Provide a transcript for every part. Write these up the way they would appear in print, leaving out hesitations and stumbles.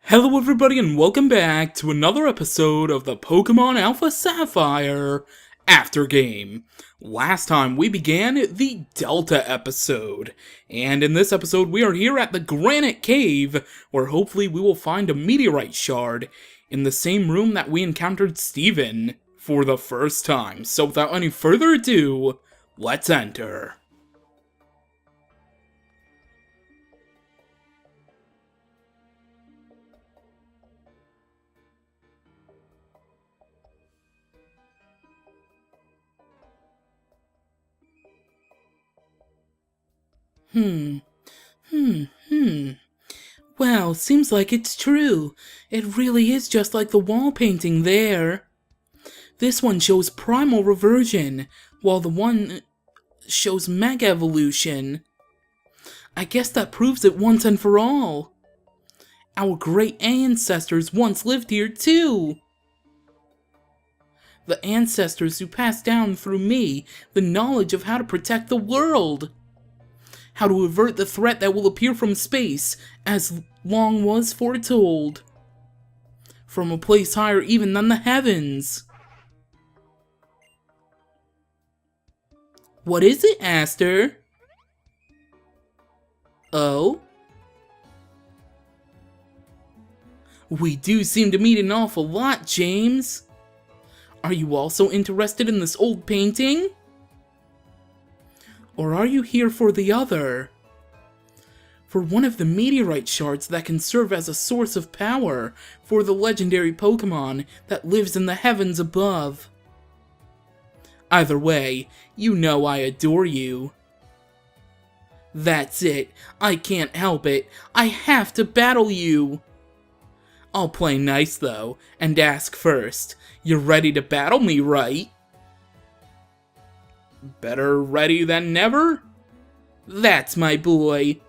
Hello everybody and welcome back to another episode of the Pokémon AlphaSapphire After Game. Last time we began the Delta episode, and in this episode we are here at the Granite Cave, where hopefully we will find a meteorite shard in the same room that we encountered Steven for the first time. So without any further ado, let's enter. Well, seems like it's true. It really is just like the wall painting there. This one shows primal reversion, while the one shows mega evolution. I guess that proves it once and for all. Our great ancestors once lived here too. The ancestors who passed down through me the knowledge of how to protect the world. How to avert the threat that will appear from space, as long was foretold. From a place higher even than the heavens. What is it, Aster? Oh? We do seem to meet an awful lot, James. Are you also interested in this old painting? Or are you here for the other? For one of the meteorite shards that can serve as a source of power for the legendary Pokémon that lives in the heavens above. Either way, you know I adore you. That's it. I can't help it. I have to battle you. I'll play nice though, and ask first. You're ready to battle me, right? Better ready than never? That's my boy.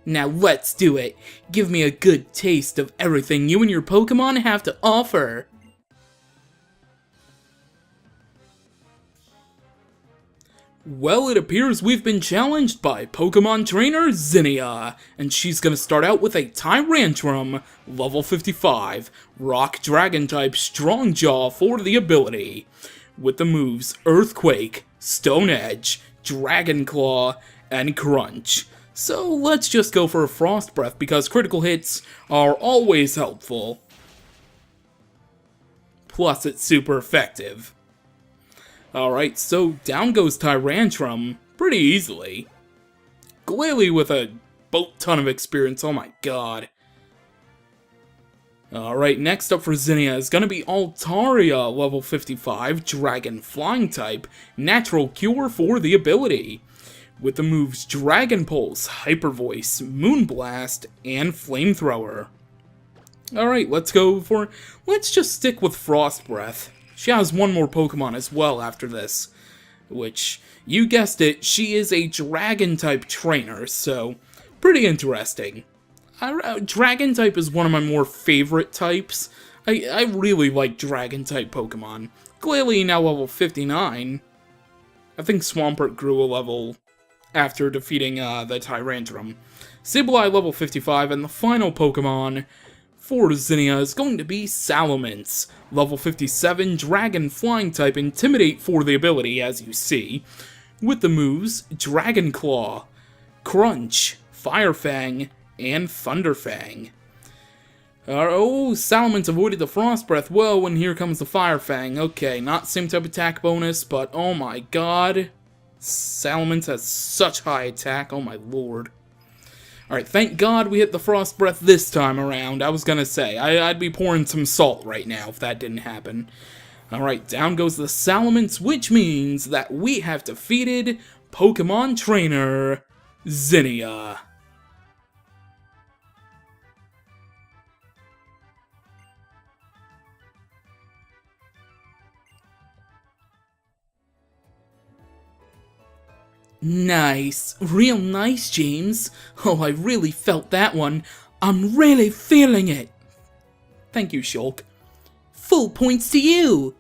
Now let's do it. Give me a good taste of everything you and your Pokémon have to offer. Well, it appears we've been challenged by Pokémon trainer Zinnia, and she's gonna start out with a Tyrantrum, level 55, Rock Dragon type Strong Jaw for the ability, with the moves Earthquake, Stone Edge, Dragon Claw, and Crunch. So let's just go for a Frost Breath because critical hits are always helpful. Plus it's super effective. Alright, so down goes Tyrantrum pretty easily. Clearly with a boat ton of experience, oh my god. Alright, next up for Zinnia is gonna be Altaria, level 55, Dragon Flying type, Natural Cure for the ability, with the moves Dragon Pulse, Hyper Voice, Moonblast, and Flamethrower. Alright, let's just stick with Frost Breath. She has one more Pokemon as well after this, which, you guessed it, she is a Dragon type trainer, so pretty interesting. Dragon type is one of my more favorite types. I really like Dragon type Pokemon. Clearly now level 59. I think Swampert grew a level after defeating the Tyrantrum. Sableye level 55, and the final Pokemon for Zinnia is going to be Salamence. Level 57, Dragon Flying type, Intimidate for the ability, as you see. With the moves Dragon Claw, Crunch, Fire Fang, and Thunderfang. Oh, Salamence avoided the Frost Breath. Whoa, and here comes the Fire Fang. Okay, not same type attack bonus, but oh my god. Salamence has such high attack, oh my lord. Alright, thank god we hit the Frost Breath this time around. I was gonna say, I'd be pouring some salt right now if that didn't happen. Alright, down goes the Salamence, which means that we have defeated Pokemon Trainer Zinnia. Nice. Real nice, James. Oh, I really felt that one. I'm really feeling it. Thank you, Shulk. Full points to you.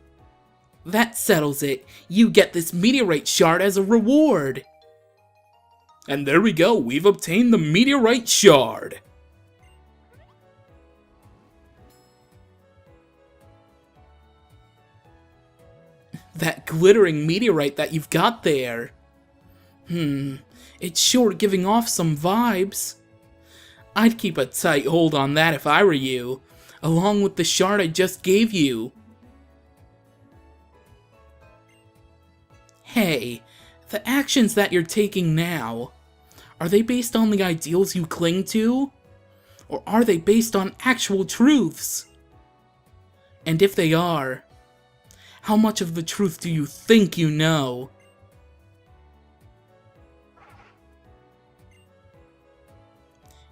That settles it. You get this meteorite shard as a reward. And there we go, we've obtained the meteorite shard. that glittering meteorite that you've got there. It's sure giving off some vibes. I'd keep a tight hold on that if I were you, along with the shard I just gave you. Hey, the actions that you're taking now, are they based on the ideals you cling to? Or are they based on actual truths? And if they are, how much of the truth do you think you know?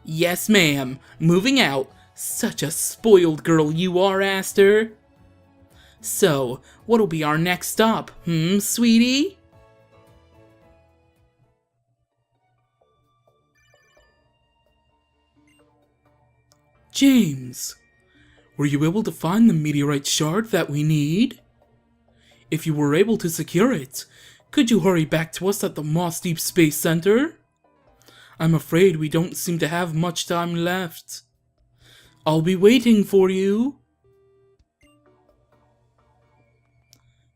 Yes, ma'am. Moving out. Such a spoiled girl you are, Aster. So, what'll be our next stop, sweetie? James, were you able to find the meteorite shard that we need? If you were able to secure it, could you hurry back to us at the Moss Deep Space Center? I'm afraid we don't seem to have much time left. I'll be waiting for you.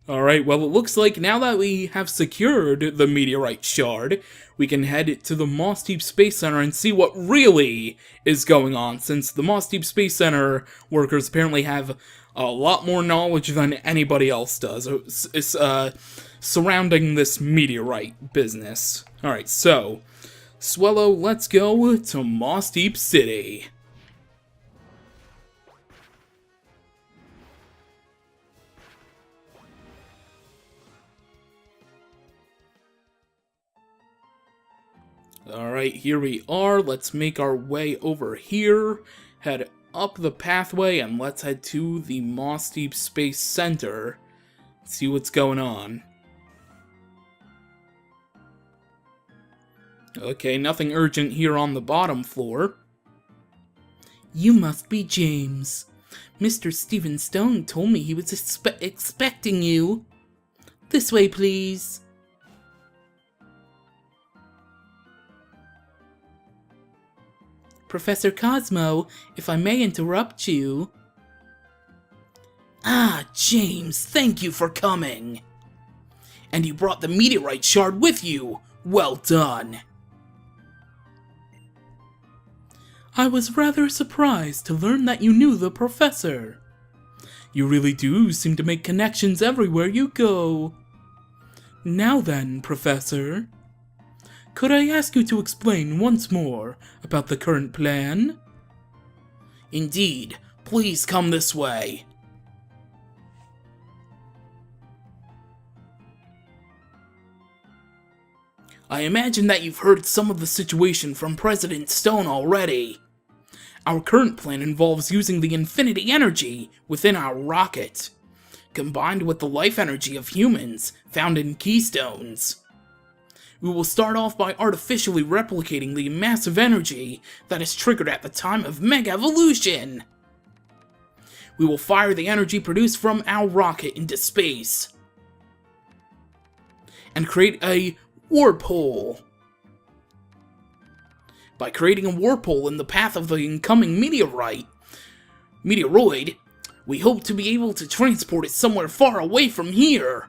Alright, well, it looks like now that we have secured the meteorite shard, we can head to the Moss Deep Space Center and see what really is going on, since the Moss Deep Space Center workers apparently have a lot more knowledge than anybody else does surrounding this meteorite business. Alright, so, Swellow, let's go to Moss Deep City. Alright, here we are. Let's make our way over here, head up the pathway, and let's head to the Moss Deep Space Center. See what's going on. Okay, nothing urgent here on the bottom floor. You must be James. Mr. Stephen Stone told me he was expecting you. This way, please. Professor Cosmo, if I may interrupt you. Ah, James, thank you for coming. And you brought the meteorite shard with you. Well done. I was rather surprised to learn that you knew the professor. You really do seem to make connections everywhere you go. Now then, Professor, could I ask you to explain once more about the current plan? Indeed. Please come this way. I imagine that you've heard some of the situation from President Stone already. Our current plan involves using the infinity energy within our rocket, combined with the life energy of humans found in keystones. We will start off by artificially replicating the massive energy that is triggered at the time of Mega Evolution. We will fire the energy produced from our rocket into space and create a warp hole. By creating a warp hole in the path of the incoming meteoroid, we hope to be able to transport it somewhere far away from here.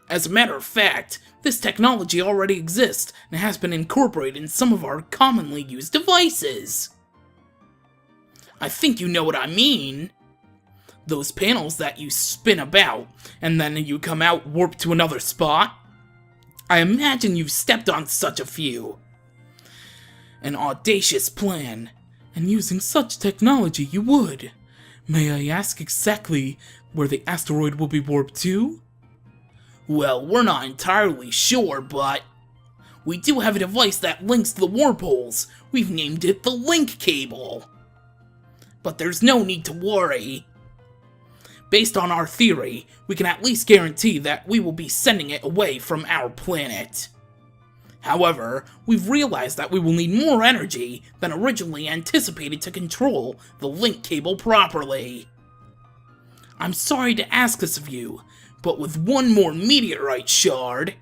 As a matter of fact, this technology already exists and has been incorporated in some of our commonly used devices. I think you know what I mean. Those panels that you spin about, and then you come out warped to another spot. I imagine you've stepped on such a few. An audacious plan, and using such technology you would. May I ask exactly where the asteroid will be warped to? Well, we're not entirely sure, but we do have a device that links the warp holes. We've named it the Link Cable. But there's no need to worry. Based on our theory, we can at least guarantee that we will be sending it away from our planet. However, we've realized that we will need more energy than originally anticipated to control the Link Cable properly. I'm sorry to ask this of you, but with one more meteorite shard...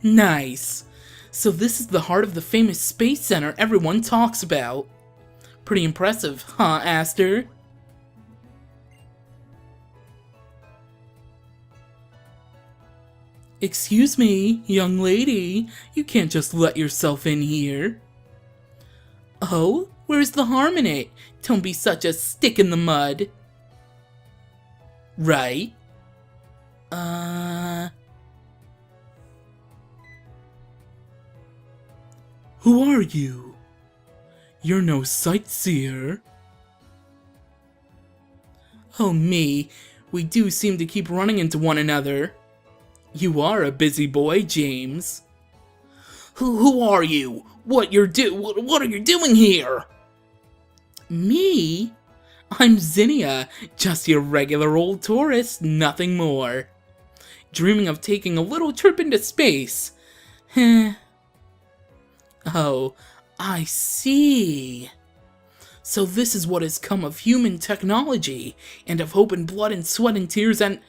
Nice. So this is the heart of the famous space center everyone talks about. Pretty impressive, huh, Aster? Excuse me, young lady. You can't just let yourself in here. Oh? Where's the harm in it? Don't be such a stick in the mud. Right? Who are you? You're no sightseer. Oh me, we do seem to keep running into one another. You are a busy boy, James. Who are you? What are you doing here? Me? I'm Zinnia, just your regular old tourist, nothing more. Dreaming of taking a little trip into space. Heh. Oh, I see. So this is what has come of human technology, and of hope and blood and sweat and tears and...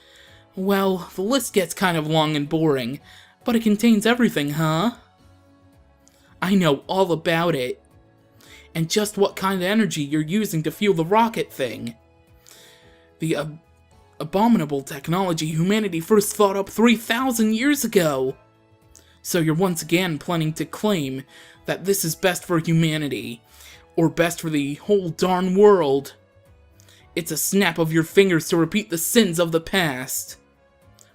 Well, the list gets kind of long and boring, but it contains everything, huh? I know all about it. And just what kind of energy you're using to fuel the rocket thing. The abominable technology humanity first thought up 3,000 years ago. So you're once again planning to claim that this is best for humanity, or best for the whole darn world. It's a snap of your fingers to repeat the sins of the past.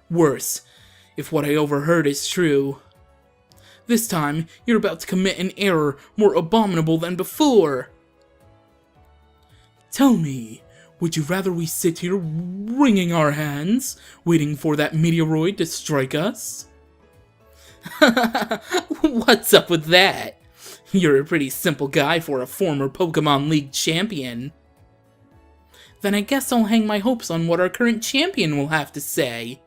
Worse, if what I overheard is true. This time, you're about to commit an error more abominable than before. Tell me, would you rather we sit here wringing our hands, waiting for that meteoroid to strike us? What's up with that? You're a pretty simple guy for a former Pokémon League champion. Then I guess I'll hang my hopes on what our current champion will have to say.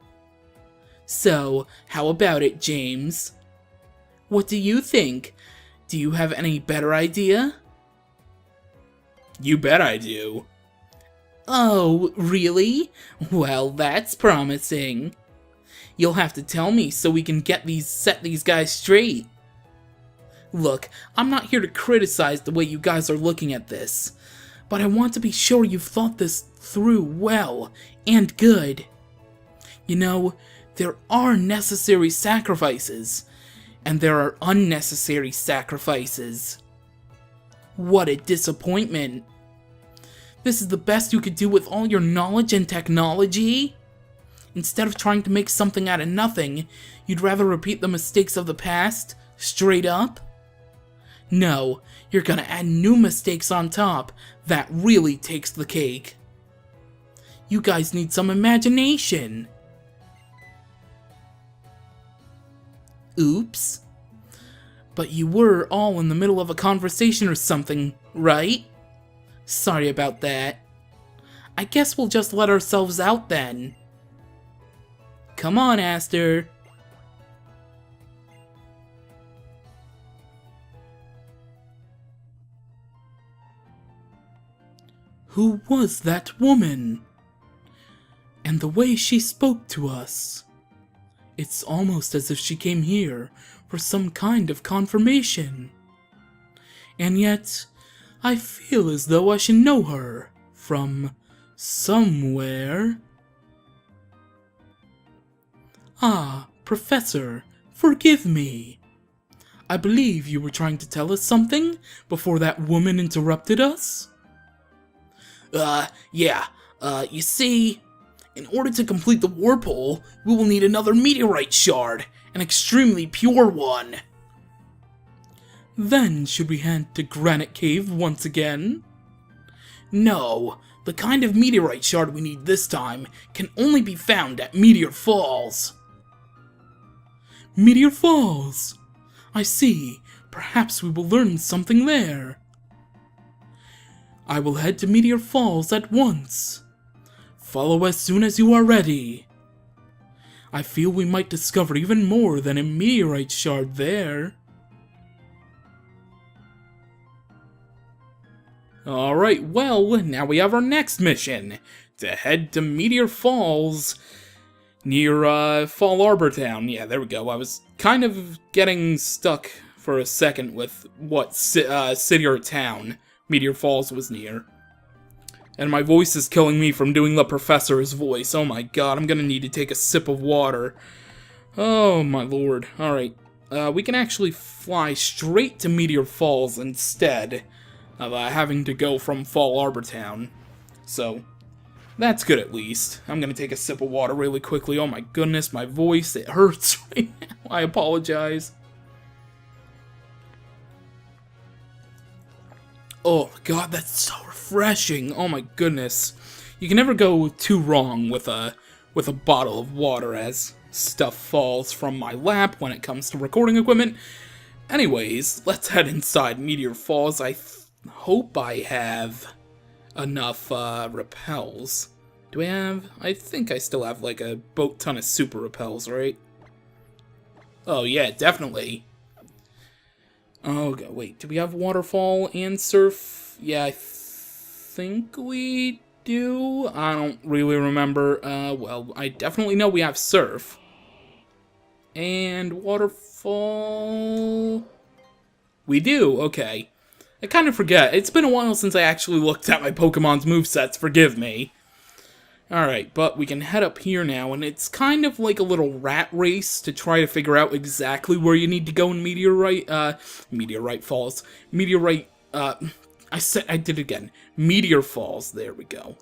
So, how about it, James? What do you think? Do you have any better idea? You bet I do. Oh, really? Well, that's promising. You'll have to tell me so we can set these guys straight. Look, I'm not here to criticize the way you guys are looking at this, but I want to be sure you've thought this through well and good. You know, there are necessary sacrifices, and there are unnecessary sacrifices. What a disappointment. This is the best you could do with all your knowledge and technology? Instead of trying to make something out of nothing, you'd rather repeat the mistakes of the past, straight up? No, you're gonna add new mistakes on top. That really takes the cake. You guys need some imagination. Oops. But you were all in the middle of a conversation or something, right? Sorry about that. I guess we'll just let ourselves out then. Come on, Aster. Who was that woman? And the way she spoke to us. It's almost as if she came here for some kind of confirmation. And yet, I feel as though I should know her from somewhere. Ah, Professor, forgive me. I believe you were trying to tell us something before that woman interrupted us? Yeah. You see, in order to complete the warp hole, we will need another meteorite shard, an extremely pure one. Then should we head to Granite Cave once again? No, the kind of meteorite shard we need this time can only be found at Meteor Falls. Meteor Falls! I see. Perhaps we will learn something there. I will head to Meteor Falls at once. Follow as soon as you are ready. I feel we might discover even more than a meteorite shard there. Alright, well, now we have our next mission. To head to Meteor Falls near Fall Arbor Town. Yeah, there we go. I was kind of getting stuck for a second with what city or town Meteor Falls was near. And my voice is killing me from doing the professor's voice. Oh my god, I'm gonna need to take a sip of water. Oh my lord. Alright, we can actually fly straight to Meteor Falls instead of having to go from Fall Arbor Town. So, that's good at least. I'm gonna take a sip of water really quickly. Oh my goodness, my voice, it hurts right now. I apologize. Oh god, that's so refreshing. Oh my goodness. You can never go too wrong with a bottle of water as stuff falls from my lap when it comes to recording equipment. Anyways, let's head inside Meteor Falls. I hope I have enough repels. Do I have? I think I still have like a boat ton of super repels, right? Oh yeah, definitely. Oh, wait, do we have waterfall and surf? Yeah, I think we do. I don't really remember. Well, I definitely know we have surf. And waterfall... We do, okay. I kind of forget. It's been a while since I actually looked at my Pokemon's movesets, forgive me. Alright, but we can head up here now, and it's kind of like a little rat race to try to figure out exactly where you need to go in Meteorite Falls. I did it again. Meteor Falls, there we go.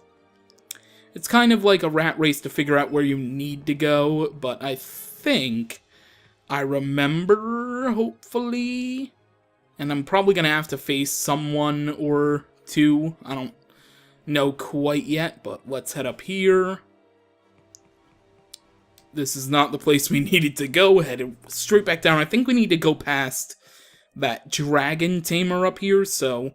It's kind of like a rat race to figure out where you need to go, but I think I remember, hopefully, and I'm probably gonna have to face someone or two. I don't know quite yet, but let's head up here. This is not the place we needed to go. Headed straight back down. I think we need to go past that dragon tamer up here, so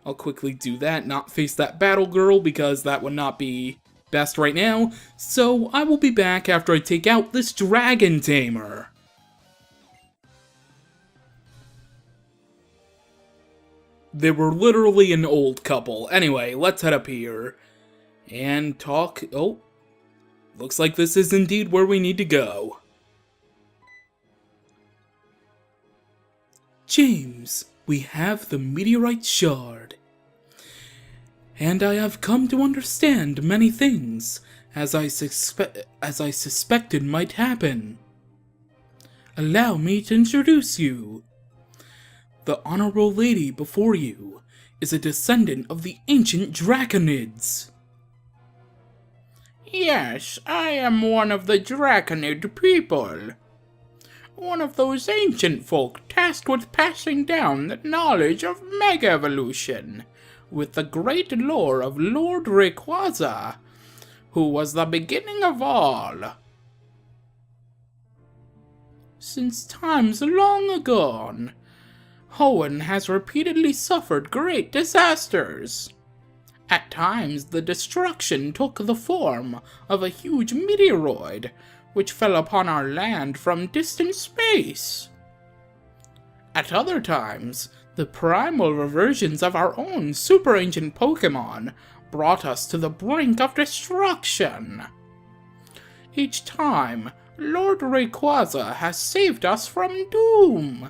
I'll quickly do that. Not face that battle girl, because that would not be best right now. So I will be back after I take out this dragon tamer. They were literally an old couple. Anyway, let's head up here and talk. Oh, looks like this is indeed where we need to go. James, we have the meteorite shard. And I have come to understand many things, as I suspected might happen. Allow me to introduce you. The honorable lady before you is a descendant of the ancient Draconids. Yes, I am one of the Draconid people. One of those ancient folk tasked with passing down the knowledge of Mega Evolution, with the great lore of Lord Rayquaza, who was the beginning of all. Since times long agone, Hoenn has repeatedly suffered great disasters. At times, the destruction took the form of a huge meteoroid, which fell upon our land from distant space. At other times, the primal reversions of our own super ancient Pokémon brought us to the brink of destruction. Each time, Lord Rayquaza has saved us from doom.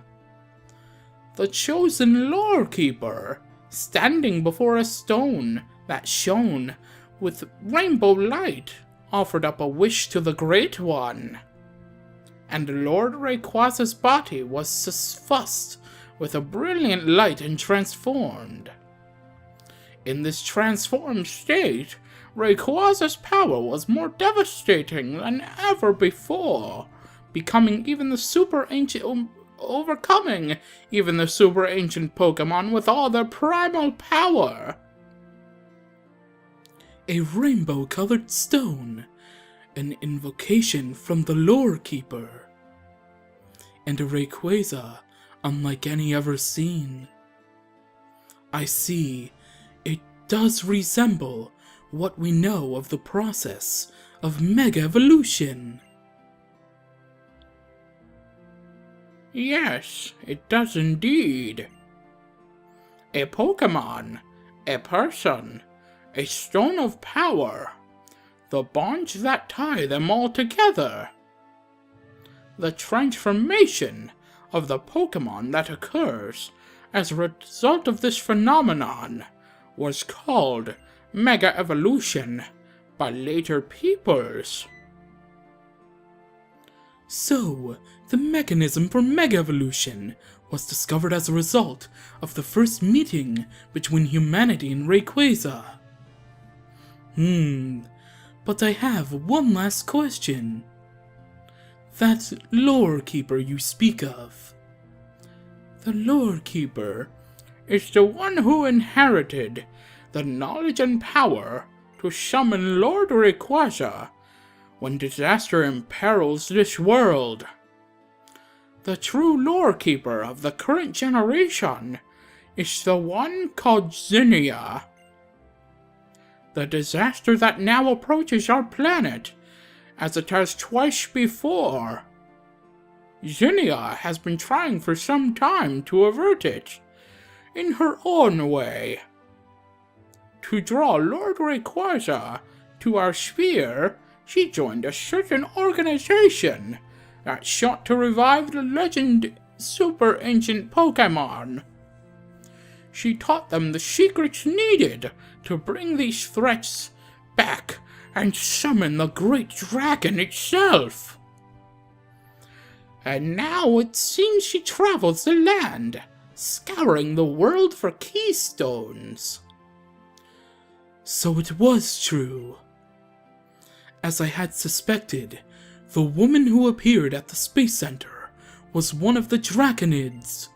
The chosen lore keeper, standing before a stone that shone with rainbow light, offered up a wish to the Great One. And Lord Rayquaza's body was suffused with a brilliant light and transformed. In this transformed state, Rayquaza's power was more devastating than ever before, overcoming even the super ancient Pokémon with all their primal power. A rainbow-colored stone, an invocation from the Lore Keeper, and a Rayquaza unlike any ever seen. I see, it does resemble what we know of the process of Mega Evolution. Yes, it does indeed. A Pokémon, a person, a stone of power, the bonds that tie them all together. The transformation of the Pokémon that occurs as a result of this phenomenon was called Mega Evolution by later peoples. So, the mechanism for Mega Evolution was discovered as a result of the first meeting between humanity and Rayquaza. But I have one last question. That Lore Keeper you speak of. The Lore Keeper is the one who inherited the knowledge and power to summon Lord Rayquaza when disaster imperils this world. The true Lore Keeper of the current generation is the one called Zinnia. The disaster that now approaches our planet, as it has twice before. Zinnia has been trying for some time to avert it, in her own way. To draw Lord Rayquaza to our sphere, she joined a certain organization that sought to revive the legend super ancient Pokémon. She taught them the secrets needed to bring these threats back and summon the great dragon itself. And now it seems she travels the land, scouring the world for keystones. So it was true. As I had suspected, the woman who appeared at the Space Center was one of the Draconids.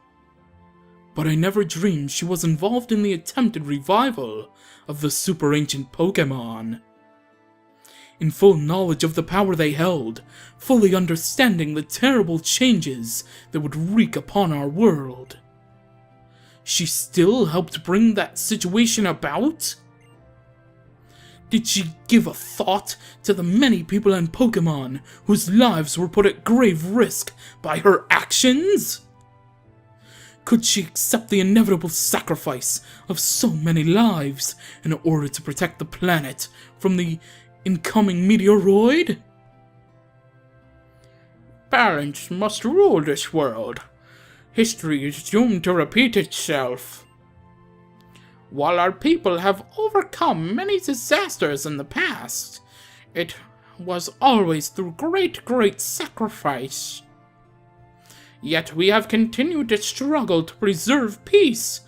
But I never dreamed she was involved in the attempted revival of the super ancient Pokémon. In full knowledge of the power they held, fully understanding the terrible changes that would wreak upon our world, she still helped bring that situation about? Did she give a thought to the many people and Pokémon whose lives were put at grave risk by her actions? Could she accept the inevitable sacrifice of so many lives in order to protect the planet from the incoming meteoroid? Balance must rule this world. History is doomed to repeat itself. While our people have overcome many disasters in the past, it was always through great sacrifice. Yet we have continued to struggle to preserve peace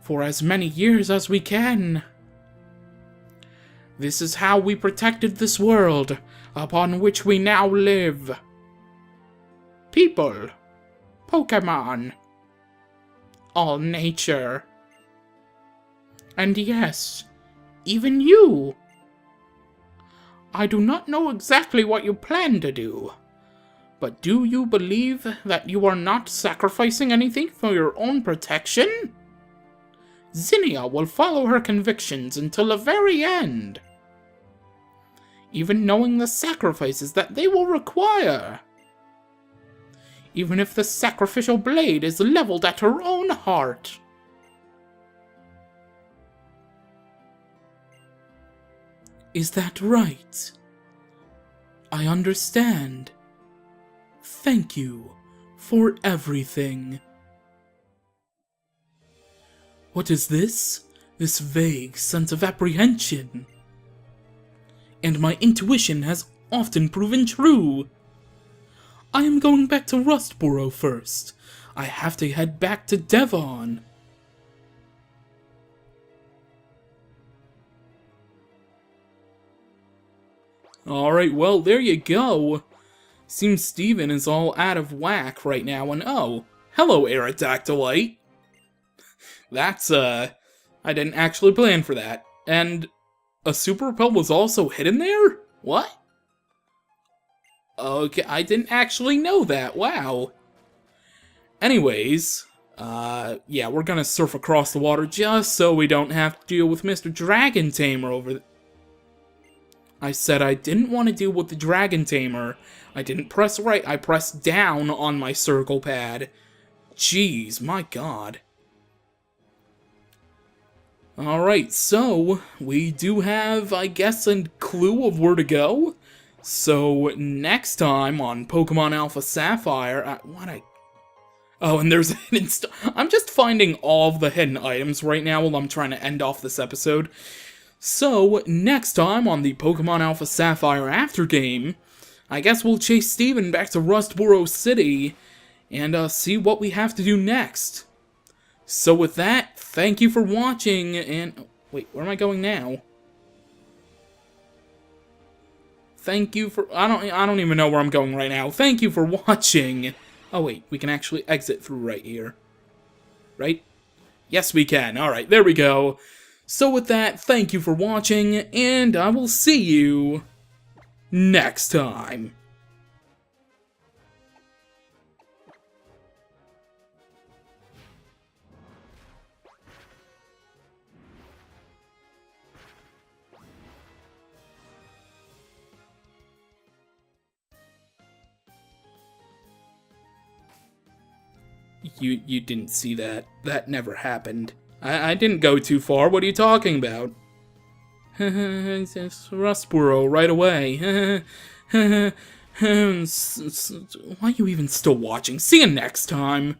for as many years as we can. This is how we protected this world upon which we now live. People, Pokémon, all nature. And yes, even you. I do not know exactly what you plan to do, but do you believe that you are not sacrificing anything for your own protection? Zinnia will follow her convictions until the very end, even knowing the sacrifices that they will require. Even if the sacrificial blade is leveled at her own heart. Is that right? I understand. Thank you for everything. What is this? This vague sense of apprehension. And my intuition has often proven true. I am going back to Rustboro first. I have to head back to Devon. Alright, well, there you go. Seems Steven is all out of whack right now, and oh, hello, Aerodactylite. That's, I didn't actually plan for that. And a Super Repel was also hidden there? What? Okay, I didn't actually know that, wow. Anyways, yeah, we're gonna surf across the water just so we don't have to deal with Mr. Dragon Tamer over there. I said I didn't want to deal with the Dragon Tamer. I didn't press right, I pressed down on my circle pad. Jeez, my god. Alright, so, we do have, I guess, a clue of where to go. So, next time on Pokémon AlphaSapphire, Oh, and there's a hidden I'm just finding all of the hidden items right now while I'm trying to end off this episode. So, next time on the Pokemon AlphaSapphire after game, I guess we'll chase Steven back to Rustboro City and see what we have to do next. So with that, thank you for watching, and... Wait, where am I going now? Thank you for... I don't even know where I'm going right now. Thank you for watching. Oh wait, we can actually exit through right here. Right? Yes, we can. Alright, there we go. So with that, thank you for watching, and I will see you next time. You didn't see that. That never happened. I didn't go too far. What are you talking about? It's Rustboro right away. Why are you even still watching? See you next time.